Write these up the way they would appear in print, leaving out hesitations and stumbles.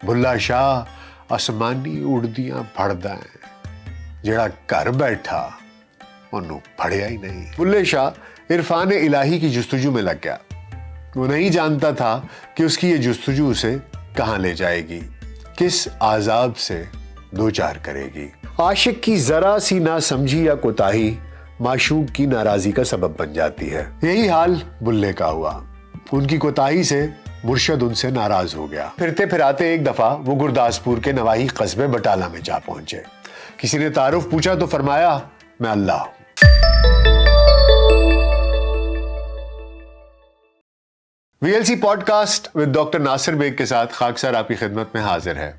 بھلا شاہ آسمانی اڑدیاں پھڑدا ہے جڑا گھر بیٹھا انہوں پھڑیا ہی نہیں۔ بلے شاہ عرفان الہی کی جستجو میں لگ گیا۔ وہ نہیں جانتا تھا کہ اس کی یہ جستجو اسے کہاں لے جائے گی، کس عذاب سے دوچار کرے گی۔ عاشق کی ذرا سی نہ سمجھی یا کوتاہی معشوق کی ناراضی کا سبب بن جاتی ہے۔ یہی حال بلے کا ہوا۔ ان کی کوتاہی سے مرشد ان سے ناراض ہو گیا۔ پھرتے پھراتے ایک دفعہ وہ گرداسپور کے نواحی قصبے بٹالہ میں جا پہنچے۔ کسی نے تعارف پوچھا تو فرمایا میں اللہ ہوں۔ V L C podcast with doctor Nasir Baig کے ساتھ خاکسار آپ کی خدمت میں حاضر ہے۔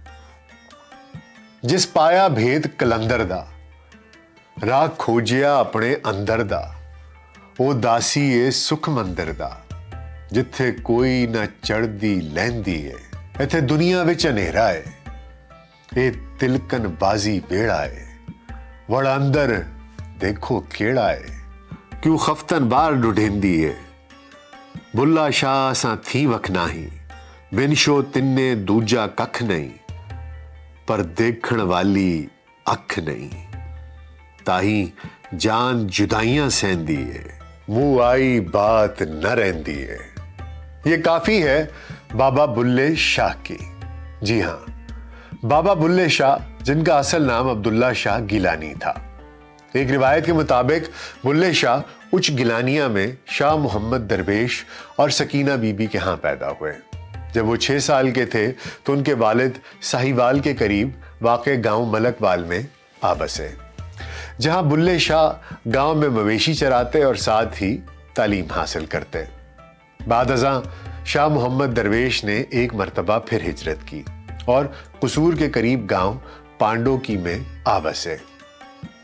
جس پایا بھید کلندر دا راہ کھوجیا اپنے اندر دا او داسی اے سکھ مندر دا جتھے کوئی نہ چڑھدی لہندی ہے ایتھے دنیا وچ انیرا ہے اے تلکن بازی بیڑا ہے وڑ اندر دیکھو کیڑا ہے کیوں خفتن باہر ڈھڈیندی ہے بلا شاہ ساں تھی وکھنا ہی بن شو تنے دوجا ککھ نہیں پر دیکھن والی اکھ نہیں تاہی جان جدائیاں سہندی ہے منہ آئی بات نہ رہندی ہے۔ یہ کافی ہے بابا بلے شاہ کی۔ جی ہاں، بابا بلے شاہ جن کا اصل نام عبداللہ شاہ گیلانی تھا۔ ایک روایت کے مطابق بلے شاہ اچ گیلانیہ میں شاہ محمد درویش اور سکینہ بی بی کے ہاں پیدا ہوئے۔ جب وہ 6 سال کے تھے تو ان کے والد ساہیوال کے قریب واقع گاؤں ملک وال میں آ بسے، جہاں بلے شاہ گاؤں میں مویشی چراتے اور ساتھ ہی تعلیم حاصل کرتے۔ بعد ازاں شاہ محمد درویش نے ایک مرتبہ پھر ہجرت کی اور قصور کے قریب گاؤں پانڈوکی میں آ بسے،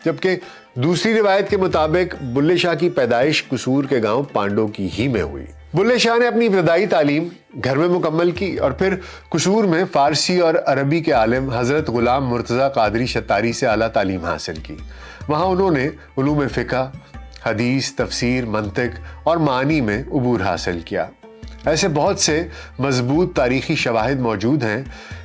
جبکہ دوسری روایت کے مطابق بلے شاہ کی پیدائش قصور کے گاؤں پانڈوکی ہی میں ہوئی۔ بلے شاہ نے اپنی ابتدائی تعلیم گھر میں مکمل کی اور پھر قصور میں فارسی اور عربی کے عالم حضرت غلام مرتضیٰ قادری شتاری سے اعلیٰ تعلیم حاصل کی۔ وہاں انہوں نے علوم فقہ، حدیث، تفسیر، منطق اور معانی میں عبور حاصل کیا۔ ایسے بہت سے مضبوط تاریخی شواہد موجود ہیں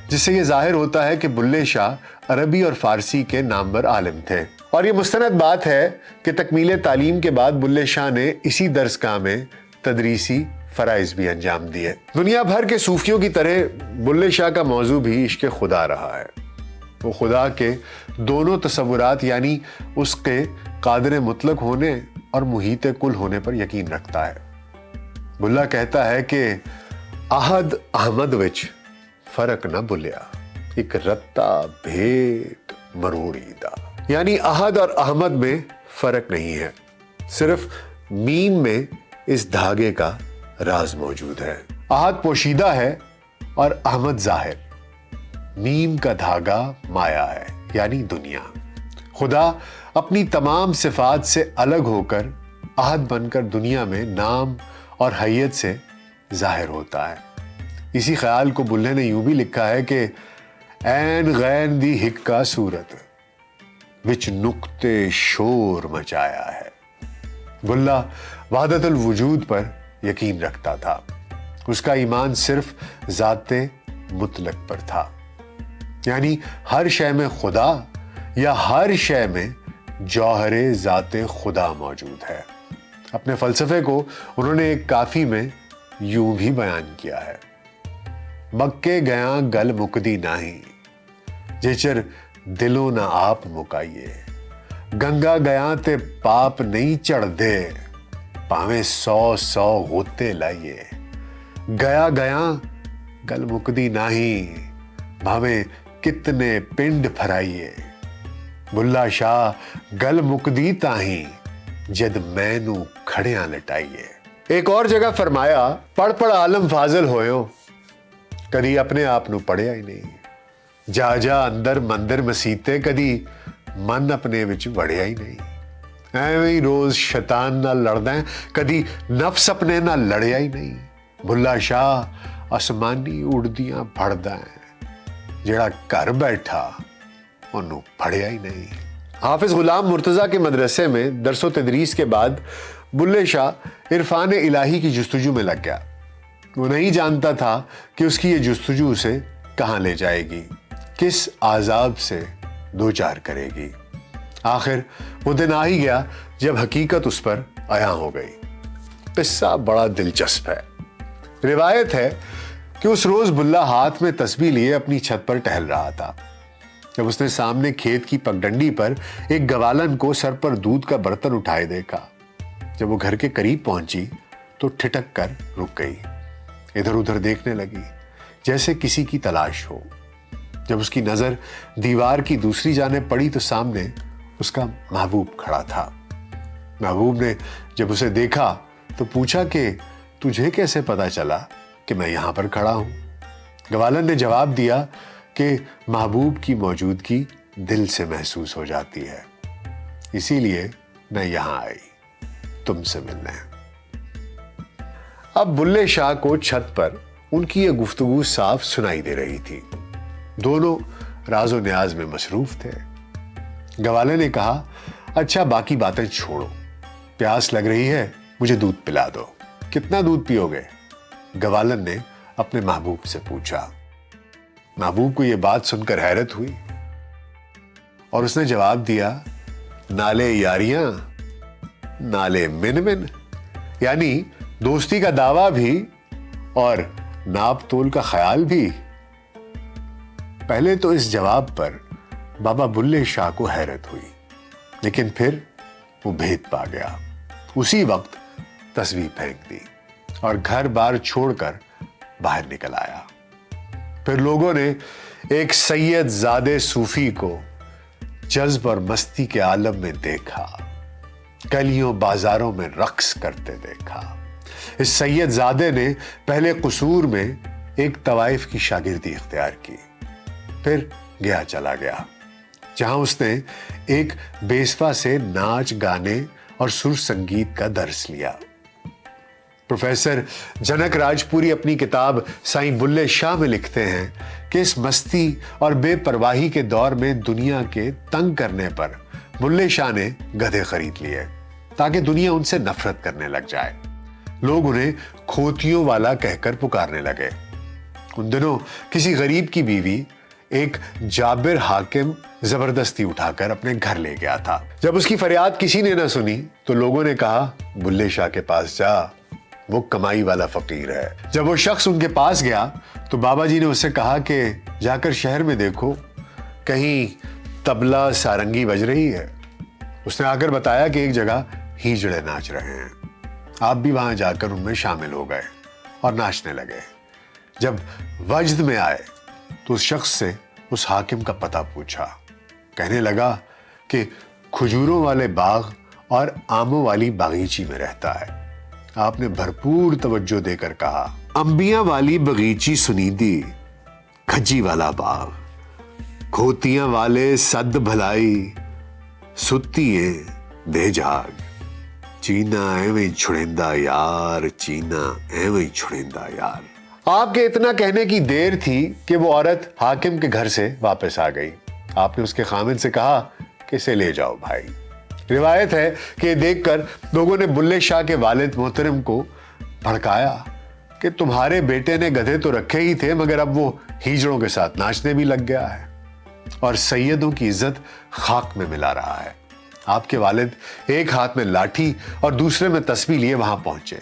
جس سے یہ ظاہر ہوتا ہے کہ بلے شاہ عربی اور فارسی کے نامور عالم تھے، اور یہ مستند بات ہے کہ تکمیل تعلیم کے بعد بلے شاہ نے اسی درسگاہ میں تدریسی فرائض بھی انجام دیے۔ دنیا بھر کے صوفیوں کی طرح بلے شاہ کا موضوع بھی عشق خدا رہا ہے۔ وہ خدا کے دونوں تصورات یعنی اس کے قادر مطلق ہونے اور محیط کل ہونے پر یقین رکھتا ہے۔ بلہ کہتا ہے کہ احد احمد وچ فرق نہ بلیا ایک رتا بھیک مروڑی دا، یعنی احد اور احمد میں فرق نہیں ہے، صرف میم میں اس دھاگے کا راز موجود ہے۔ احد پوشیدہ ہے اور احمد ظاہر، میم کا دھاگا مایا ہے یعنی دنیا۔ خدا اپنی تمام صفات سے الگ ہو کر احد بن کر دنیا میں نام اور حیت سے ظاہر ہوتا ہے۔ اسی خیال کو بلے نے یوں بھی لکھا ہے کہ عین غین دی ہکا صورت وچ نقطے شور مچایا ہے۔ بلہ وحدت الوجود پر یقین رکھتا تھا، اس کا ایمان صرف ذات مطلق پر تھا، یعنی ہر شے میں خدا یا ہر شے میں جوہر ذات خدا موجود ہے۔ اپنے فلسفے کو انہوں نے ایک کافی میں یوں بھی بیان کیا ہے: مکے گیاں گل مکدی ناہی جیچر دلوں نہ آپ مکائیے، گنگا گیاں تے پاپ نہیں چڑھ دے پاویں 100 غوطے لائیے، گیا گیاں گل مکدی ناہی بھاویں کتنے پنڈ پھرائیے، بلہ شاہ گل مکدی تاہی جد مینو کھڑیاں لٹائیے۔ ایک اور جگہ فرمایا: پڑھ پڑھ عالم فاضل ہوئیو کدی اپنے آپ نو پڑھیا ہی نہیں، جا جا اندر مندر مسیتے کدی من اپنے وچ وڑیا ہی نہیں، ایویں ہی روز شیطان نہ لڑدا ہے کدی نفس اپنے نہ لڑیا ہی نہیں، بلہ شاہ آسمانی اڑدیاں پھڑدا ہے جڑا گھر بیٹھا انہوں پڑھیا ہی نہیں۔ حافظ غلام مرتضیٰ کے مدرسے میں درس و تدریس کے بعد بلے شاہ عرفان الہی کی جستجو میں لگ گیا۔ وہ نہیں جانتا تھا کہ اس کی یہ جستجو اسے کہاں لے جائے گی, کس عذاب سے دوچار کرے گی. آخر وہ دن آ ہی گیا جب حقیقت اس پر عیاں ہو گئی. قصہ بڑا دلچسپ ہے. روایت ہے کہ اس روز بلّا ہاتھ میں تسبیح لیے اپنی چھت پر ٹہل رہا تھا. جب اس نے سامنے کھیت کی پگڈنڈی پر ایک گوالن کو سر پر دودھ کا برتن اٹھائے دیکھا. جب وہ گھر کے قریب پہنچی تو ٹھٹک کر رک گئی. ادھر ادھر دیکھنے لگی جیسے کسی کی تلاش ہو. جب اس کی نظر دیوار کی دوسری جانب پڑی تو سامنے اس کا محبوب کھڑا تھا. محبوب نے جب اسے دیکھا تو پوچھا کہ تجھے کیسے پتا چلا کہ میں یہاں پر کھڑا ہوں؟ گوالن نے جواب دیا کہ محبوب کی موجودگی دل سے محسوس ہو جاتی ہے, اسی لیے میں یہاں آئی تم سے ملنے. اب بلے شاہ کو چھت پر ان کی یہ گفتگو صاف سنائی دے رہی تھی. دونوں راز و نیاز میں مصروف تھے. گوالے نے کہا, اچھا باقی باتیں چھوڑو, پیاس لگ رہی ہے, مجھے دودھ پلا دو. کتنا دودھ پیو گے؟ گوالن نے اپنے محبوب سے پوچھا. محبوب کو یہ بات سن کر حیرت ہوئی اور اس نے جواب دیا, نالے یاریاں نالے من من, یعنی دوستی کا دعویٰ بھی اور ناپ تول کا خیال بھی. پہلے تو اس جواب پر بابا بلے شاہ کو حیرت ہوئی, لیکن پھر وہ بھید پا گیا. اسی وقت تسبیح پھینک دی اور گھر بار چھوڑ کر باہر نکل آیا. پھر لوگوں نے ایک سید زادے صوفی کو جذب اور مستی کے عالم میں دیکھا, گلیوں بازاروں میں رقص کرتے دیکھا. اس سید زادے نے پہلے قصور میں ایک طوائف کی شاگردی اختیار کی, پھر گیا چلا گیا جہاں اس نے ایک بیسوا سے ناچ گانے اور سر سنگیت کا درس لیا. پروفیسر جنک راجپوری اپنی کتاب سائیں بلے شاہ میں لکھتے ہیں کہ اس مستی اور بے پرواہی کے دور میں دنیا کے تنگ کرنے پر بلے شاہ نے گدھے خرید لیے تاکہ دنیا ان سے نفرت کرنے لگ جائے. لوگ انہیں کھوتیوں والا کہہ کر پکارنے لگے. ان دنوں کسی غریب کی بیوی ایک جابر حاکم زبردستی اٹھا کر اپنے گھر لے گیا تھا. جب اس کی فریاد کسی نے نہ سنی تو لوگوں نے کہا, بلے شاہ کے پاس جا, وہ کمائی والا فقیر ہے. جب وہ شخص ان کے پاس گیا تو بابا جی نے اس سے کہا کہ جا کر شہر میں دیکھو کہیں طبلہ سارنگی بج رہی ہے. اس نے آ کر بتایا کہ ایک جگہ ہیجڑے ناچ رہے ہیں. آپ بھی وہاں جا کر ان میں شامل ہو گئے اور ناچنے لگے. جب وجد میں آئے تو اس شخص سے اس حاکم کا پتہ پوچھا. کہنے لگا کہ کھجوروں والے باغ اور آموں والی باغیچی میں رہتا ہے. آپ نے بھرپور توجہ دے کر کہا, انبیاں والی باغیچی سنیدی, کھجی والا باغ, کھوتیاں والے سد بھلائی, ستیے دے جاگ, چینا ایویں چھڑیندا یار, چینا ایویں چھڑیندا یار. آپ کے اتنا کہنے کی دیر تھی کہ وہ عورت حاکم کے گھر سے واپس آ گئی. آپ نے اس کے خامند سے کہا کہ اسے لے جاؤ بھائی. روایت ہے کہ دیکھ کر لوگوں نے بلے شاہ کے والد محترم کو بھڑکایا کہ تمہارے بیٹے نے گدھے تو رکھے ہی تھے مگر اب وہ ہیجڑوں کے ساتھ ناچنے بھی لگ گیا ہے اور سیدوں کی عزت خاک میں ملا رہا ہے. آپ کے والد ایک ہاتھ میں لاٹھی اور دوسرے میں تسبیح لیے وہاں پہنچے.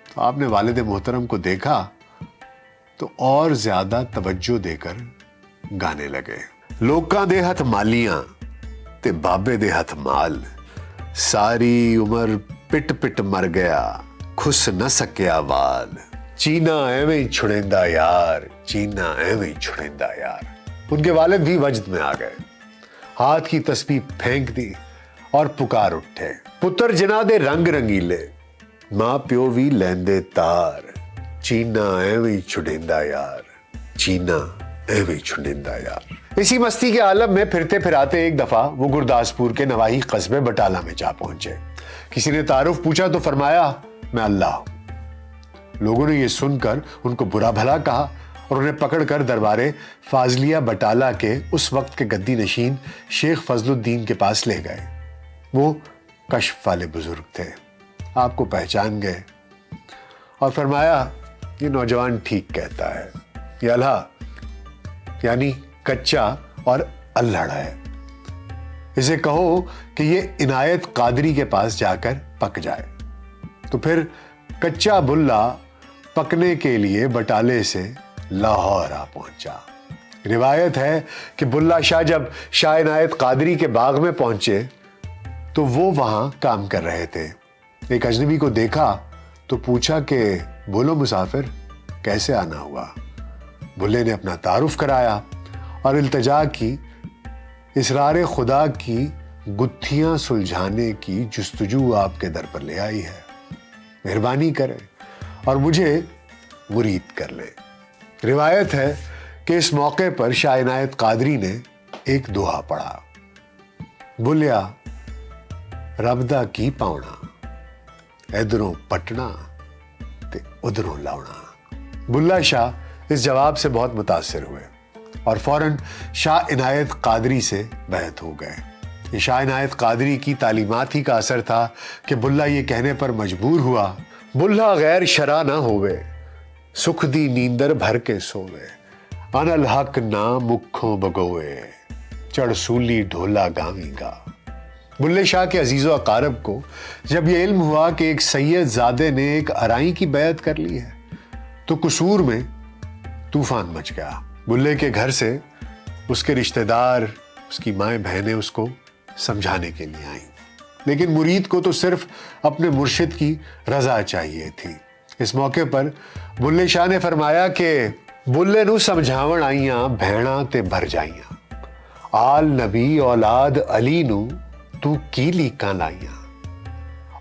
تو آپ نے والد محترم کو دیکھا تو اور زیادہ توجہ دے کر گانے لگے. لوکاں دے ہتھ مالیاں تے بابے دے ہتھ مال, ساری عمر پٹ پٹ مر گیا, کھس نہ سکیا وال, چینا ایویں چھڑیندا یار, چینا ایویں چھڑیندا یار. ان کے والد بھی وجد میں آ گئے, ہاتھ کی تسبیح پھینک دی اور پکار اٹھے, پتر جنا دے رنگ رنگیلے, ماں پیو بھی لیندے تار, چینا ایویں چھڑیندا یار, چینا ایویں چھڑیندا یار. اسی مستی کے عالم میں پھرتے پھراتے ایک دفعہ وہ گرداسپور کے نواحی قصبے بٹالہ میں جا پہنچے. کسی نے تعارف پوچھا تو فرمایا, میں اللہ ہوں. لوگوں نے یہ سن کر ان کو برا بھلا کہا اور انہیں پکڑ کر دربارے فاضلیہ بٹالہ کے اس وقت کے گدی نشین شیخ فضل الدین کے پاس لے گئے. وہ کشف والے بزرگ تھے, آپ کو پہچان گئے اور فرمایا, یہ نوجوان ٹھیک کہتا ہے, یہ اللہ یعنی کچا اور الہڑ ہے. اسے کہو کہ یہ عنایت قادری کے پاس جا کر پک جائے. تو پھر کچا بلا پکنے کے لیے بٹالے سے لاہور آ پہنچا. روایت ہے کہ بلا شاہ جب شاہ عنایت قادری کے باغ میں پہنچے تو وہ وہاں کام کر رہے تھے. ایک اجنبی کو دیکھا تو پوچھا کہ بولو مسافر کیسے آنا ہوا. بلے نے اپنا تعارف کرایا اور التجا کی اسرار خدا کی گتھیاں سلجھانے کی جستجو آپ کے در پر لے آئی ہے. مہربانی کریں اور مجھے مرید کر لیں. روایت ہے کہ اس موقع پر شاہ عنایت قادری نے ایک دوہا پڑھا. بلیا رب دا کی پاؤنا ادھروں پٹنا تے ادھروں لاؤنا. بلا شاہ اس جواب سے بہت متاثر ہوئے اور فوراً شاہ عنایت قادری سے بیعت ہو گئے. یہ شاہ عنایت قادری کی تعلیمات ہی کا اثر تھا کہ بلا یہ کہنے پر مجبور ہوا بلا غیر شرع نہ ہوئے سکھ دی نیندر بھر کے سوئے ان الحق نہ مکھوں بگوئے چڑھ سولی ڈھولا گاویں گا. بلے شاہ کے عزیز و اقارب کو جب یہ علم ہوا کہ ایک سید زادے نے ایک ارائی کی بیعت کر لی ہے تو قصور میں طوفان مچ گیا. بلے کے گھر سے اس کے رشتہ دار اس کی مائیں بہنیں اس کو سمجھانے کے لیے آئیں. لیکن مرید کو تو صرف اپنے مرشد کی رضا چاہیے تھی. اس موقع پر بلے شاہ نے فرمایا کہ بلے نو سمجھاون آئیاں بھیڑاں تے بھر جائیاں آل نبی اولاد علی نو تو کی لیکاں لائیاں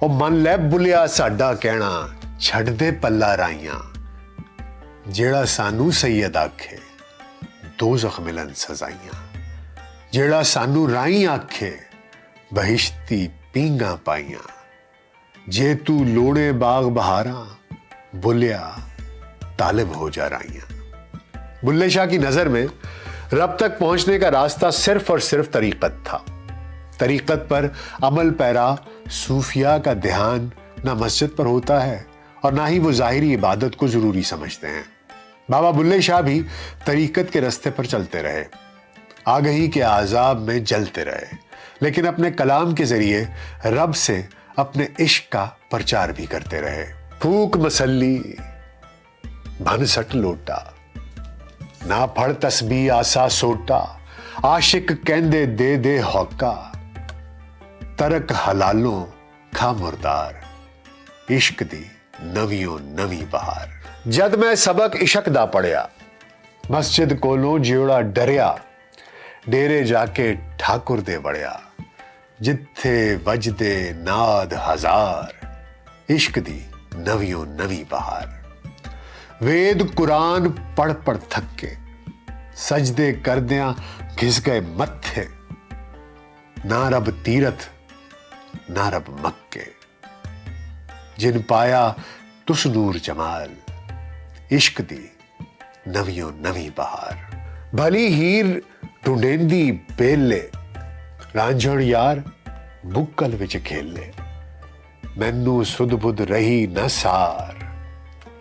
او من لے بلیا ساڈا کہنا چھڑ دے پلا رائیاں جیڑا سانو سید آکھے دوزخ ملن سزائیاں جیڑا سانو رائی آکھے بہشتی پینگاں پائیاں جے تو لوڑے باغ بہاراں بلیا طالب ہو جا رائیاں. بلے شاہ کی نظر میں رب تک پہنچنے کا راستہ صرف اور صرف طریقت تھا. طریقت پر عمل پیرا صوفیاء کا دھیان نہ مسجد پر ہوتا ہے اور نہ ہی وہ ظاہری عبادت کو ضروری سمجھتے ہیں. بابا بلے شاہ بھی طریقت کے راستے پر چلتے رہے, آگہی کے عذاب میں جلتے رہے, لیکن اپنے کلام کے ذریعے رب سے اپنے عشق کا پرچار بھی کرتے رہے. پھوک مسلی بھن سٹ لوٹا نہ پڑھ تسبیح آسا سوٹا عاشق کہندے دے دے ہوکا ترک حلالوں کھا مردار عشق دی نویوں نوی بہار. جد میں سبق عشق دا پڑھیا مسجد کولوں جیوڑا ڈریا ڈیرے جا کے ٹھاکر دے بڑیا جتھے وجدے ناد ہزار عشق دی نویوں نوی بہار. وید قرآن پڑھ پڑھ تھکے سجدے کردیاں گھس گئے متھے نہ رب تیرتھ نہ رب مکے جن پایا تس نور جمال عشق دی نویوں نوی بہار. بھلی ہیر ڈھونڈیندی بیلے رانجھڑ یار بکل وچ کھیلے مینوں سدھ بدھ رہی نہ سار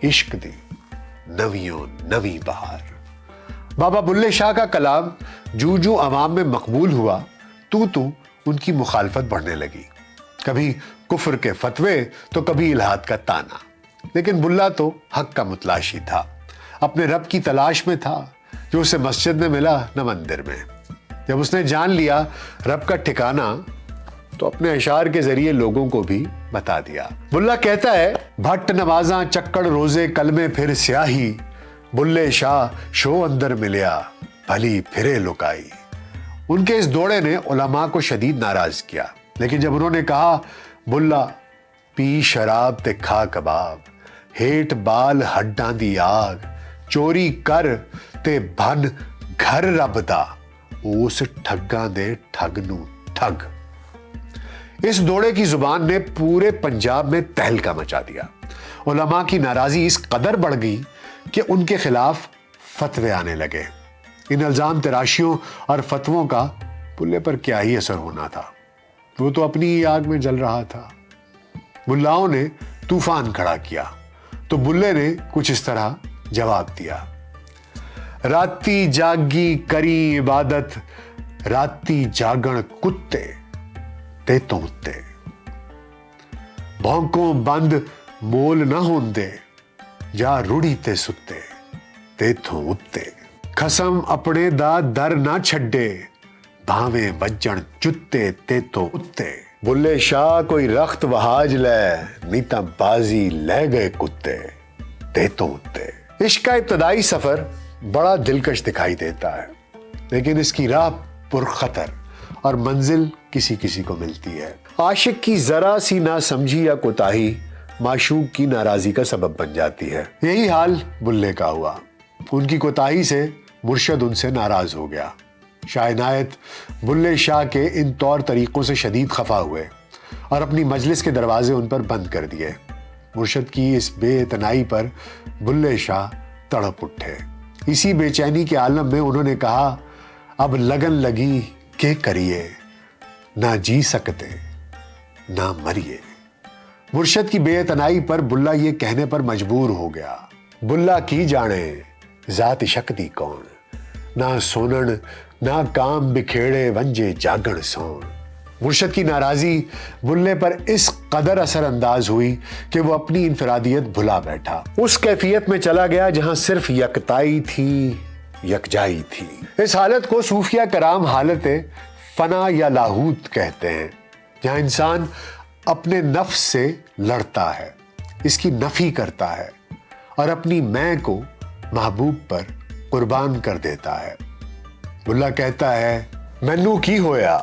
عشق دی نویوں نوی بہار. بابا بلے شاہ کا کلام جو عوام میں مقبول ہوا تو ان کی مخالفت بڑھنے لگی. کبھی کفر کے فتوے تو کبھی الہاد کا تانا. لیکن بلا تو حق کا متلاشی تھا, اپنے رب کی تلاش میں تھا جو اسے مسجد میں ملا نہ مندر میں. جب اس نے جان لیا رب کا ٹھکانہ تو اپنے اشعار کے ذریعے لوگوں کو بھی بتا دیا. بلا کہتا ہے بھٹ نمازاں چکڑ روزے کلمے پھر سیاہی بلے شاہ شو اندر ملیا بھلی پھرے لکائی. ان کے اس دوڑے نے علماء کو شدید ناراض کیا, لیکن جب انہوں نے کہا بلا پی شراب تے کھا کباب ہیٹ بال ہڈاں دی آگ چوری کر تے بھن گھر رب دا اس ٹھگاں دے ٹھگ نو ٹھگ. اس دوڑے کی زبان نے پورے پنجاب میں تہلکہ مچا دیا. علماء کی ناراضی اس قدر بڑھ گئی کہ ان کے خلاف فتوے آنے لگے. ان الزام تراشیوں اور فتووں کا بلے پر کیا ہی اثر ہونا تھا, وہ تو اپنی ہی آگ میں جل رہا تھا. ملاؤں نے طوفان کھڑا کیا تو بلے نے کچھ اس طرح جواب دیا راتی جاگی کری عبادت راتی جاگن کتے تے تو اتے بھونکوں بند مول نہ ہوندے جا روڑی تے ستے تے تو اتے خسم اپنے دا در نہ چھڈے بھاویں وجن جتے تے تو اتے بلے شاہ کوئی رخت وہاج لے نہیں تا بازی لے گئے کتے تے تو اتے۔ عشق کا ابتدائی سفر بڑا دلکش دکھائی دیتا ہے، لیکن اس کی راہ پرخطر اور منزل کسی کسی کو ملتی ہے۔ عاشق کی ذرا سی نہ سمجھی یا کوتاہی معشوق کی ناراضی کا سبب بن جاتی ہے۔ یہی حال بلے کا ہوا۔ ان کی کوتاہی سے مرشد ان سے ناراض ہو گیا۔ شاہ عنایت بلے شاہ کے ان طور طریقوں سے شدید خفا ہوئے اور اپنی مجلس کے دروازے ان پر بند کر دیے۔ مرشد کی اس بے اعتنائی پر بلے شاہ تڑپ اٹھے۔ اسی بے چینی کے عالم میں انہوں نے کہا، اب لگن لگی کہ کریے، نہ جی سکتے نہ مریے۔ مرشد کی بے اعتنائی پر بلہ یہ کہنے پر مجبور ہو گیا، بلہ کی جانے ذات شکتی کون، نہ سونن نہ کام بکھیڑے ونجے جاگن سون۔ مرشد کی ناراضی بلے پر اس قدر اثر انداز ہوئی کہ وہ اپنی انفرادیت بھلا بیٹھا، اس کیفیت میں چلا گیا جہاں صرف یکتائی تھی، یکجائی تھی۔ اس حالت کو صوفیہ کرام حالت فنا یا لاہوت کہتے ہیں، جہاں انسان اپنے نفس سے لڑتا ہے، اس کی نفی کرتا ہے اور اپنی میں کو محبوب پر قربان کر دیتا ہے۔ بلہ کہتا ہے، مینوں کی ہویا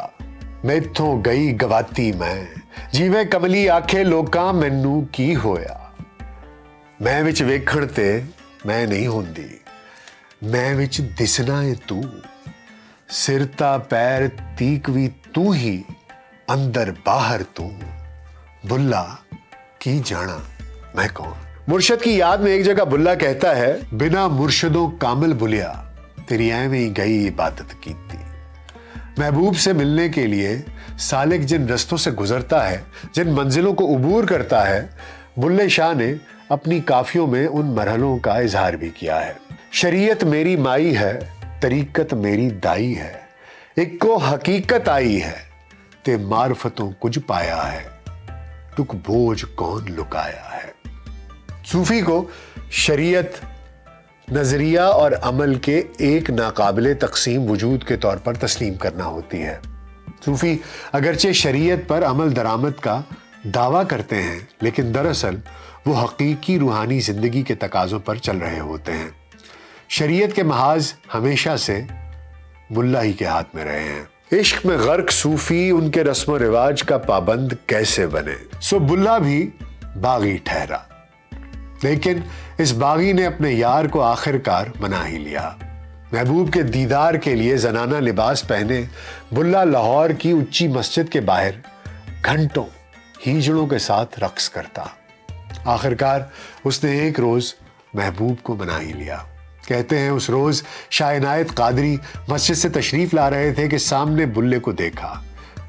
میں اتھوں گئی گواتی میں، جیویں کملی آکھے لوکاں مینوں کی ہویا، میں وچ ویکھن تے میں نہیں ہوندی، میں وچ دسنا ہے تو، سرتا پیر تیکوی تو ہی، اندر باہر تو، بلہ کی جانا میں کون۔ مرشد کی یاد میں ایک جگہ بلہ کہتا ہے، بنا مرشدوں کامل بلیا تیری ایویں ہی گئی عبادت کیتی۔ محبوب سے ملنے کے لیے سالک جن رستوں سے گزرتا ہے، جن منزلوں کو عبور کرتا ہے، بلے شاہ نے اپنی کافیوں میں ان مرحلوں کا اظہار بھی کیا ہے۔ شریعت میری مائی ہے، طریقت میری دائی ہے، ایک کو حقیقت آئی ہے تے معرفتوں کچھ پایا ہے، تک بوجھ کون لکایا ہے۔ صوفی کو شریعت، نظریہ اور عمل کے ایک ناقابل تقسیم وجود کے طور پر تسلیم کرنا ہوتی ہے۔ صوفی اگرچہ شریعت پر عمل درآمد کا دعویٰ کرتے ہیں، لیکن دراصل وہ حقیقی روحانی زندگی کے تقاضوں پر چل رہے ہوتے ہیں۔ شریعت کے محاذ ہمیشہ سے ملا ہی کے ہاتھ میں رہے ہیں۔ عشق میں غرق صوفی ان کے رسم و رواج کا پابند کیسے بنے؟ سو بلہ بھی باغی ٹھہرا، لیکن اس باغی نے اپنے یار کو آخر کار منا ہی لیا۔ محبوب کے دیدار کے لیے زنانہ لباس پہنے بلہ لاہور کی اونچی مسجد کے باہر گھنٹوں ہیجڑوں کے ساتھ رقص کرتا۔ آخر کار اس نے ایک روز محبوب کو منا ہی لیا۔ کہتے ہیں اس روز شاہ عنایت قادری مسجد سے تشریف لا رہے تھے کہ سامنے بلے کو دیکھا،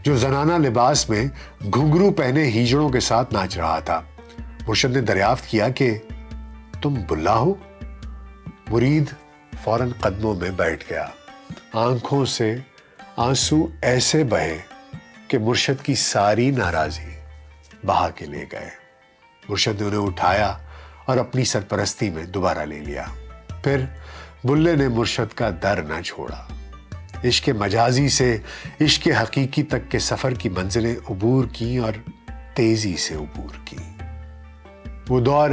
جو زنانہ لباس میں گھنگرو پہنے ہیجڑوں کے ساتھ ناچ رہا تھا۔ مرشد نے دریافت کیا کہ تم بلہ ہو؟ مرید فوراً قدموں میں بیٹھ گیا۔ آنکھوں سے آنسو ایسے بہے کہ مرشد کی ساری ناراضی بہا کے لے گئے۔ مرشد نے انہیں اٹھایا اور اپنی سرپرستی میں دوبارہ لے لیا۔ پھر بلے نے مرشد کا در نہ چھوڑا۔ عشق مجازی سے عشق حقیقی تک کے سفر کی منزلیں عبور کی اور تیزی سے عبور کی۔ وہ دور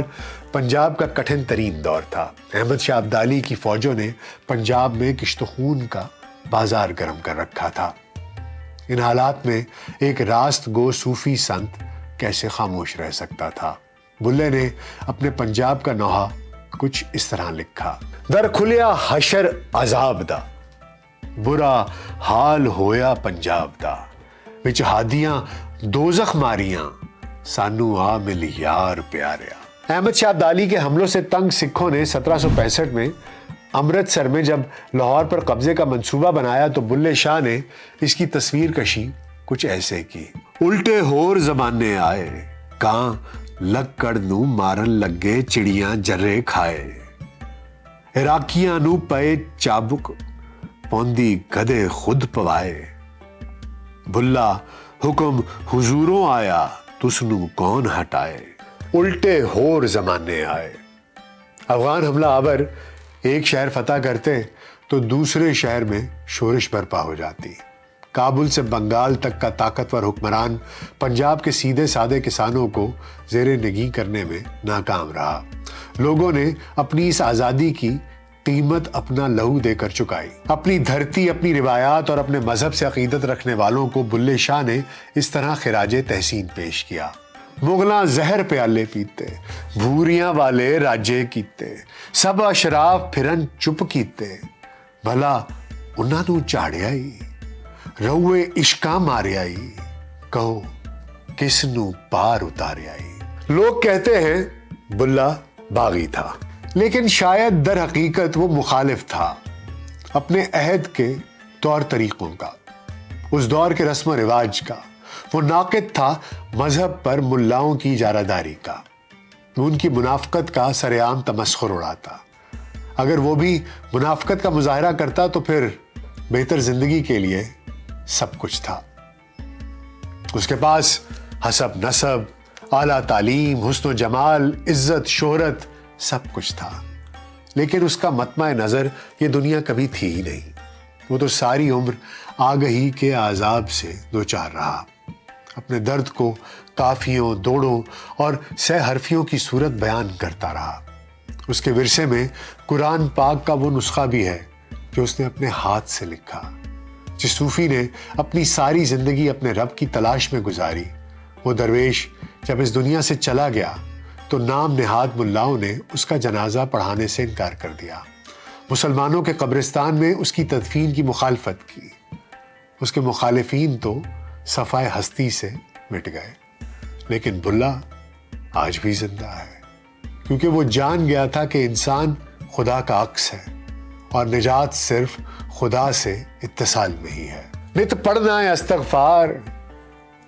پنجاب کا کٹھن ترین دور تھا۔ احمد شاہ ابدالی کی فوجوں نے پنجاب میں کشت خون کا بازار گرم کر رکھا تھا۔ ان حالات میں ایک راست گو صوفی سنت کیسے خاموش رہ سکتا تھا؟ بلے نے اپنے پنجاب کا نوحہ کچھ اس طرح لکھا، در کھلیا حشر عذاب دا، برا حال ہویا پنجاب دا، وچ ہادیاں دوزخ ماریاں، سانو آ مل یار پیاریا۔ احمد شاہ ابدالی کے حملوں سے تنگ سکھوں نے 1765 میں امرتسر میں جب لاہور پر قبضے کا منصوبہ بنایا تو بلے شاہ نے اس کی تصویر کشی کچھ ایسے کی، الٹے ہور زمانے آئے، کان لکڑ نو مارن لگے چڑیاں جرے کھائے، عراقیاں نو پے چابک پوندی گدے خود پوائے بھلا حکم حضوروں آیا تسنو کون ہٹائے الٹے ہور زمانے آئے۔ افغان حملہ آور ایک شہر فتح کرتے تو دوسرے شہر میں شورش برپا ہو جاتی۔ کابل سے بنگال تک کا طاقتور حکمران پنجاب کے سیدھے سادے کسانوں کو زیر نگیں کرنے میں ناکام رہا۔ لوگوں نے اپنی اس آزادی کی قیمت اپنا لہو دے کر چکائی۔ اپنی دھرتی، اپنی روایات اور اپنے مذہب سے عقیدت رکھنے والوں کو بلے شاہ نے اس طرح خراج تحسین پیش کیا۔ مغلاں زہر پیالے پیتے، بھوریاں والے راجے کیتے، سب اشراف پھرن چپ کیتے، بھلا انہاں نوں چاڑیا ہی روئے عشقاں ماریا ہی، کہو کس نوں پار اتاریا ہی۔ لوگ کہتے ہیں بلا باغی تھا، لیکن شاید در حقیقت وہ مخالف تھا اپنے عہد کے طور طریقوں کا، اس دور کے رسم و رواج کا۔ وہ ناقد تھا مذہب پر ملاؤں کی اجارہ داری کا، وہ ان کی منافقت کا سر عام تمسخر اڑاتا۔ اگر وہ بھی منافقت کا مظاہرہ کرتا تو پھر بہتر زندگی کے لیے سب کچھ تھا۔ اس کے پاس حسب نسب، اعلیٰ تعلیم، حسن و جمال، عزت، شہرت، سب کچھ تھا، لیکن اس کا مطمع نظر یہ دنیا کبھی تھی ہی نہیں۔ وہ تو ساری عمر آگہی کے عذاب سے دوچار رہا، اپنے درد کو قافیوں، دوڑوں اور سہ حرفیوں کی صورت بیان کرتا رہا۔ اس کے ورثے میں قرآن پاک کا وہ نسخہ بھی ہے جو اس نے اپنے ہاتھ سے لکھا۔ جس صوفی نے اپنی ساری زندگی اپنے رب کی تلاش میں گزاری، وہ درویش جب اس دنیا سے چلا گیا تو نام نہاد ملاؤں نے اس کا جنازہ پڑھانے سے انکار کر دیا۔ مسلمانوں کے قبرستان میں اس کی تدفین کی مخالفت کی۔ اس کے مخالفین تو صفائے ہستی سے مٹ گئے، لیکن بلا آج بھی زندہ ہے، کیونکہ وہ جان گیا تھا کہ انسان خدا کا عکس ہے اور نجات صرف خدا سے اتصال میں ہی ہے۔ نت پڑھنا ہے استغفار،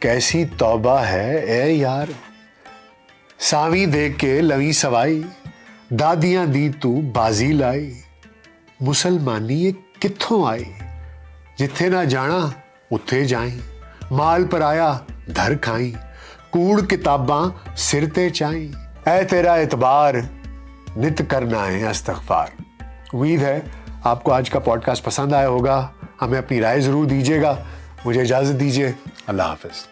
کیسی توبہ ہے اے یار، ساویں دیکھ کے لویں سوائی، دادیاں دی تو بازی لائی، مسلمانی یہ کتھوں آئی، جتھے نہ جانا اتھے جائیں، مال پر آیا دھر کھائیں، کوڑ کتاباں سرتے چائیں، اے تیرا اعتبار نت کرنا ہے استغفار۔ امید ہے آپ کو آج کا پوڈ کاسٹ پسند آیا ہوگا۔ ہمیں اپنی رائے ضرور دیجیے گا۔ مجھے اجازت دیجیے، اللہ حافظ۔